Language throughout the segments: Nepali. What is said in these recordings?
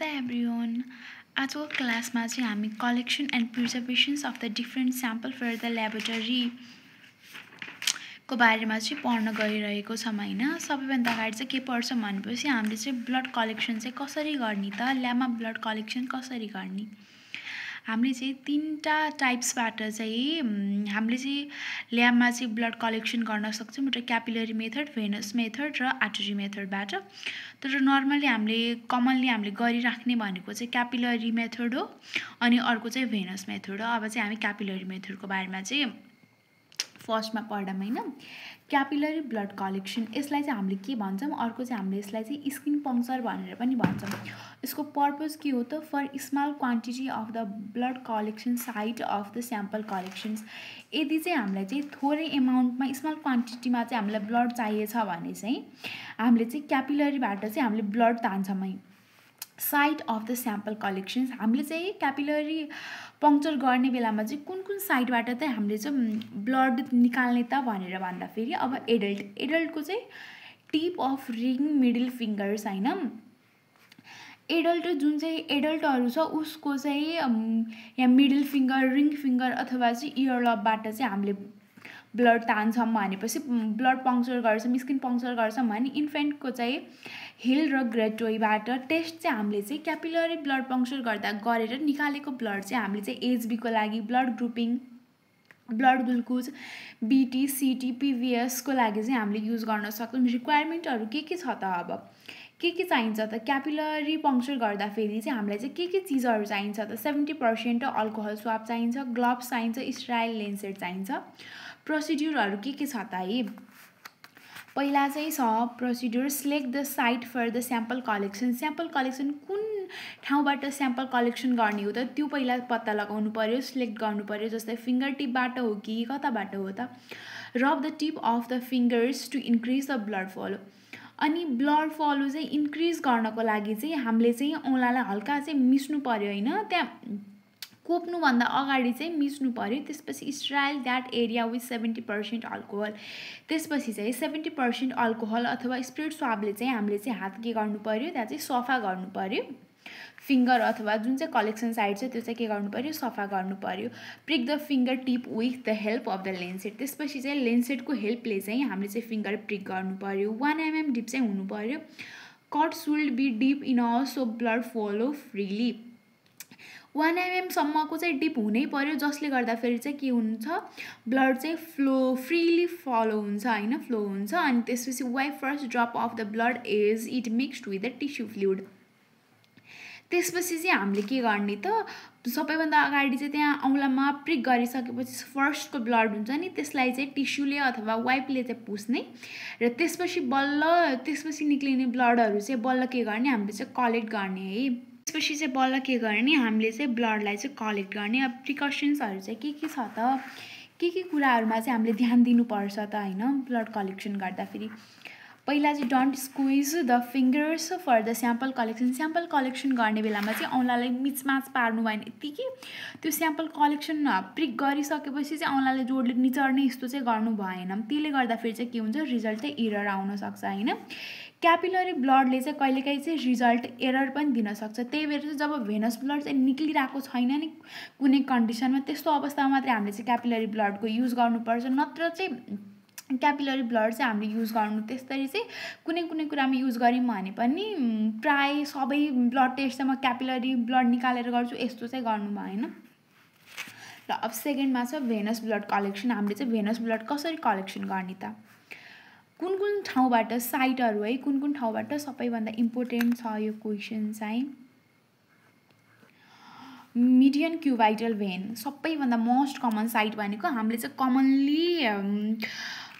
नमस्ते एभ्रिवन। आजको क्लासमा चाहिँ हामी collection and preservations of the different sample for the laboratory को बारेमा चाहिँ पढ्न गइरहेको छौँ हैन। सबैभन्दा अगाडि चाहिँ के पढ्छ भनेपछि हामीले चाहिँ ब्लड कलेक्सन चाहिँ कसरी गर्ने त, ल्याबमा ब्लड कलेक्सन कसरी गर्ने। हामीले चाहिँ तीनटा टाइप्सबाट चाहिँ हामीले चाहिँ ल्याबमा चाहिँ ब्लड कलेक्सन गर्न सक्छौँ। एउटा क्यापिलरी मेथड, भेनस मेथड र आर्टरी मेथडबाट। तर नर्मली कमनली हामीले गरिराख्ने भनेको चाहिँ क्यापिलरी मेथड हो अनि अर्को चाहिँ भेनस मेथड हो। अब चाहिँ हामी क्यापिलरी मेथडको बारेमा चाहिँ फर्स्टमा पढौँ हैन। क्यापिलरी ब्लड कलेक्सन, यसलाई चाहिँ हामीले के भन्छौँ, अर्को चाहिँ हामीले यसलाई चाहिँ स्किन पङ्क्चर भनेर पनि भन्छौँ। यसको पर्पस के हो त, for small quantity of the blood collection site of the sample collections. यदि चाहिँ हामीलाई चाहिँ थोरै एमाउन्टमा स्मल क्वान्टिटीमा चाहिँ हामीलाई ब्लड चाहिएछ भने चाहिँ हामीले चाहिँ क्यापिलरीबाट चाहिँ हामीले ब्लड तान्छौँ है। Site of the sample collections, हामीले चाहिँ क्यापिलरी पङ्क्चर गर्ने बेलामा चाहिँ कुन साइडबाट चाहिँ हामीले चाहिँ ब्लड निकाल्ने त भनेर भन्दाखेरि अब एडल्टको चाहिँ tip of ring middle fingers हैन। एडल्ट जुन चाहिँ एडल्टहरू छ उसको चाहिँ यहाँ मिडल फिङ्गर, रिङ फिङ्गर अथवा चाहिँ इयर लबबाट चाहिँ हामीले ब्लड तान्छौँ भनेपछि ब्लड पङ्क्चर गर्छौँ, स्किन पङ्क्चर गर्छौँ भने इन्फेन्टको चाहिँ हिल र ग्रेड टोइबाट टेस्ट चाहिँ हामीले चाहिँ क्यापिलरी ब्लड पङ्क्चर गरेर निकालेको ब्लड चाहिँ हामीले चाहिँ एचबीको लागि blood grouping, blood glucose, BT, सीटी, पीवीएसको लागि चाहिँ हामीले युज गर्न सक्छौँ। रिक्वायरमेन्टहरू के छ त, अब के चाहिन्छ त क्यापिलरी पङ्क्चर गर्दाखेरि चाहिँ हामीलाई चाहिँ के चिजहरू चाहिन्छ त। 70% अल्कोहल स्वाब चाहिन्छ, ग्लोभ्स चाहिन्छ, स्टेराइल लेन्सेट चाहिन्छ। प्रोसिड्युरहरू के छ त है। पहिला चाहिँ छ procedure, select the site for the sample collection. Sample collection कुन ठाउँबाट स्याम्पल कलेक्सन गर्ने हो त त्यो पहिला पत्ता लगाउनु पर्यो, सिलेक्ट गर्नु पर्यो। जस्तै फिङ्गर टिपबाट हो कि कताबाट हो त। Rub the tip of the fingers to increase the blood flow. अनि ब्लड फ्लो चाहिँ इन्क्रिज गर्नको लागि चाहिँ हामीले चाहिँ औँलालाई हल्का चाहिँ मिच्नु पर्यो हैन। त्यहाँ कोप्नुभन्दा अगाडि चाहिँ मिच्नु पर्यो। त्यसपछि sterile that area with 70% alcohol. त्यसपछि चाहिँ 70% अल्कोहल अथवा स्पिरिट स्वाबले चाहिँ हामीले चाहिँ हात के गर्नु पर्यो, त्यहाँ चाहिँ सफा गर्नु पर्यो। फिङ्गर अथवा जुन चाहिँ कलेक्सन साइड छ त्यो चाहिँ के गर्नु पर्यो, सफा गर्नु पर्यो। Prick the finger tip with the help of the Lancet. त्यसपछि चाहिँ लेन्सेटको हेल्पले चाहिँ हामीले चाहिँ फिङ्गर प्रिक गर्नु पर्यो। 1 mm डिप चाहिँ हुनु पर्यो। Cut should be deep in a so blood flow freely. 1 mm सम्मको चाहिँ डिप हुनै पर्यो, जसले गर्दाखेरि चाहिँ के हुन्छ, ब्लड चाहिँ फ्रिली फ्लो हुन्छ हैन, फ्लो हुन्छ। अनि त्यसपछि wipe first drop of the blood as it mixed with the tissue fluid. त्यसपछि चाहिँ हामीले के गर्ने त, सबैभन्दा अगाडि चाहिँ त्यहाँ औँलामा प्रिक गरिसकेपछि फर्स्टको ब्लड हुन्छ नि त्यसलाई चाहिँ टिस्युले अथवा वाइपले चाहिँ पुस्ने र त्यसपछि निक्लिने ब्लडहरू चाहिँ बल्ल के गर्ने, हामीले चाहिँ कलेक्ट गर्ने है। त्यसपछि चाहिँ बल्ल के गर्ने, हामीले चाहिँ ब्लडलाई चाहिँ कलेक्ट गर्ने। अब प्रिकसन्सहरू चाहिँ के छ त, के कुराहरूमा चाहिँ हामीले ध्यान दिनुपर्छ त हैन ब्लड कलेक्सन गर्दाखेरि। पहिला चाहिँ don't squeeze the fingers for the sample collection. Sample collection गर्ने बेलामा चाहिँ औँलालाई मिचमाच पार्नु भएन यत्तिकै त्यो स्याम्पल कलेक्सन प्रिक गरिसकेपछि चाहिँ औँलाले जोडले निचर्ने यस्तो चाहिँ गर्नु भएन। त्यसले गर्दाखेरि चाहिँ के हुन्छ, रिजल्ट चाहिँ एरर आउन सक्छ हैन। क्यापिलरी ब्लडले चाहिँ कहिलेकाहीँ चाहिँ रिजल्ट एरर पनि दिन सक्छ। त्यही भएर चाहिँ जब भेनस ब्लड चाहिँ निक्लिरहेको छैन नि कुनै कन्डिसनमा, त्यस्तो अवस्थामा मात्रै हामीले चाहिँ क्यापिलरी ब्लडको युज गर्नुपर्छ। नत्र चाहिँ क्यापिलरी ब्लड चाहिँ हामीले युज गर्नु त्यसरी चाहिँ कुनै कुरामा युज गऱ्यौँ भने पनि प्राय सबै ब्लड टेस्ट चाहिँ म क्यापिलरी ब्लड निकालेर गर्छु यस्तो चाहिँ गर्नु भएन। र अब सेकेन्डमा छ भेनस ब्लड कलेक्सन। हामीले चाहिँ भेनस ब्लड कसरी कलेक्सन गर्ने त, कुन ठाउँबाट साइटहरू है, कुन ठाउँबाट। सबैभन्दा इम्पोर्टेन्ट छ यो क्वेसन चाहिँ मिडियन क्युबाइटल भेन। सबैभन्दा मोस्ट कमन साइट भनेको हामीले चाहिँ कमनली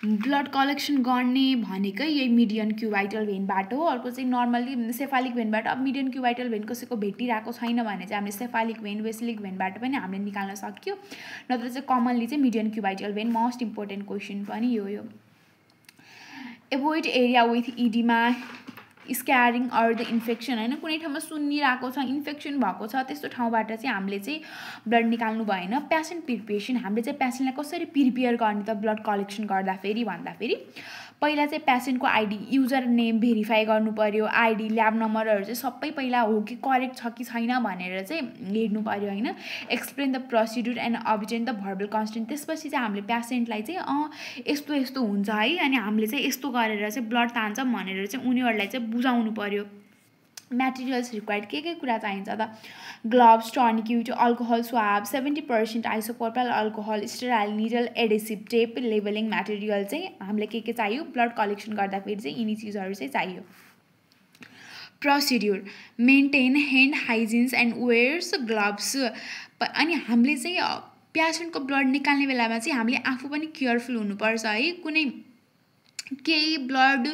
ब्लड कलेक्सन गर्ने भनेकै यही मिडियन क्युबाइटल भेनबाट हो। अर्को चाहिँ नर्मली सेफालिक भेनबाट। अब मिडियन क्युबाइटल भेन कसैको भेटिरहेको छैन भने चाहिँ हामीले सेफालिक भेन, बेसिलिक भेनबाट पनि हामीले निकाल्न सक्यो। नत्र चाहिँ कमनली चाहिँ median cubital vein. Most important question पनि यो। Avoid area with edema, scarring or the infection हैन। कुनै ठाउँमा सुन्निरहेको छ, इन्फेक्सन भएको छ, त्यस्तो ठाउँबाट चाहिँ हामीले चाहिँ ब्लड निकाल्नु भएन। पेसेन्ट प्रिपरेसन, हामीले चाहिँ पेसेन्टलाई कसरी प्रिपेयर गर्ने त ब्लड कलेक्सन गर्दाखेरि भन्दाखेरि पहिला चाहिँ पेसेन्टको आइडी युजर नेम भेरिफाई गर्नु पर्यो, आइडी ल्याब नम्बरहरू चाहिँ सबै पहिला हो कि करेक्ट छ कि छैन भनेर चाहिँ हेर्नु पर्यो होइन। Explain the procedure and obtain the verbal consent. त्यसपछि चाहिँ हामीले पेसेन्टलाई चाहिँ यस्तो यस्तो हुन्छ है अनि हामीले चाहिँ यस्तो गरेर चाहिँ ब्लड तान्छौँ भनेर चाहिँ उनीहरूलाई चाहिँ बुझाउनु पर्यो। मेटेरियल्स रिक्वायर्ड के कुरा चाहिन्छ त, gloves, tourniquet, alcohol swab, 70% isopropyl alcohol, sterile needle, adhesive tape, labelling material चाहिँ हामीले के चाहियो ब्लड कलेक्सन गर्दाखेरि चाहिँ यिनी चिजहरू चाहिँ चाहियो। Procedure maintain hand hygienes and wears gloves. अनि हामीले चाहिँ पेसेन्टको ब्लड निकाल्ने बेलामा चाहिँ हामीले आफू पनि केयरफुल हुनुपर्छ है, कुनै केही ब्लड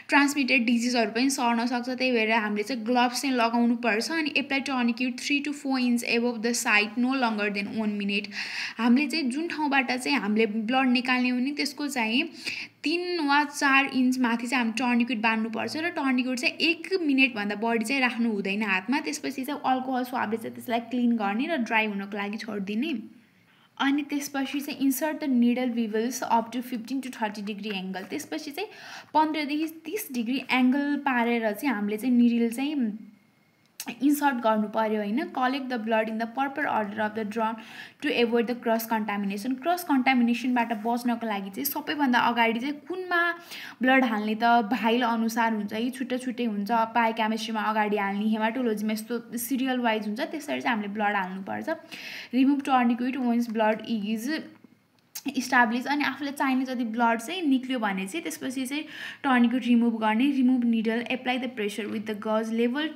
ट्रान्समिटेड डिजिजहरू पनि सर्न सक्छ, त्यही भएर हामीले चाहिँ ग्लोभ्स चाहिँ लगाउनु पर्छ। अनि apply tourniquet 3 to 4 inch above the site no longer than 1 minute। हामीले चाहिँ जुन ठाउँबाट चाहिँ हामीले ब्लड निकाल्ने हो नि त्यसको चाहिँ 3 वा 4 inch माथि चाहिँ हामी टर्निक्युट बान्नुपर्छ र टर्निक्युट चाहिँ 1 मिनटभन्दा बढी चाहिँ राख्नु हुँदैन हातमा। त्यसपछि चाहिँ अल्कोहल स्वाबले चाहिँ त्यसलाई क्लिन गर्ने र ड्राई हुनको लागि छोडिदिने। अनि त्यसपछि चाहिँ insert the needle bevels up to 15 to 30 degree angle. त्यसपछि चाहिँ 15 देखि 30 डिग्री एङ्गल पारेर चाहिँ हामीले चाहिँ निडल चाहिँ इन्सर्ट गर्नु पर्यो होइन। Collect the blood in the proper order of the drum to avoid the cross contamination. Cross कन्टामिनेसनबाट बच्नको लागि चाहिँ सबैभन्दा अगाडि चाहिँ कुनमा ब्लड हाल्ने त भाइल अनुसार हुन्छ है, छुट्टै छुट्टै हुन्छ। बायोकेमिस्ट्रीमा अगाडि हाल्ने, हेमाटोलोजीमा यस्तो सिरियल वाइज हुन्छ, त्यसरी चाहिँ हामीले ब्लड हाल्नुपर्छ। Remove tourniquet once blood is establish. अनि आफूलाई चाहिने जति ब्लड चाहिँ निक्ल्यो भने चाहिँ त्यसपछि चाहिँ टर्निक्युट रिमुभ गर्ने। Remove needle, apply the pressure with the gauze, level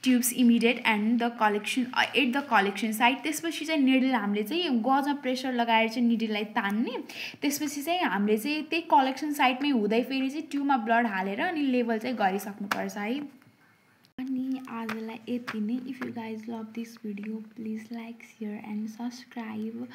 tubes immediate and the collection at the collection site. त्यसपछि चाहिँ निडल हामीले चाहिँ गजमा प्रेसर लगाएर चाहिँ निडललाई तान्ने। त्यसपछि चाहिँ हामीले चाहिँ त्यही कलेक्सन साइटमै हुँदै फेरि चाहिँ ट्युबमा ब्लड हालेर अनि लेभल चाहिँ गरिसक्नुपर्छ है। अनि आजलाई यति नै। If you guys love this video please like, share and subscribe.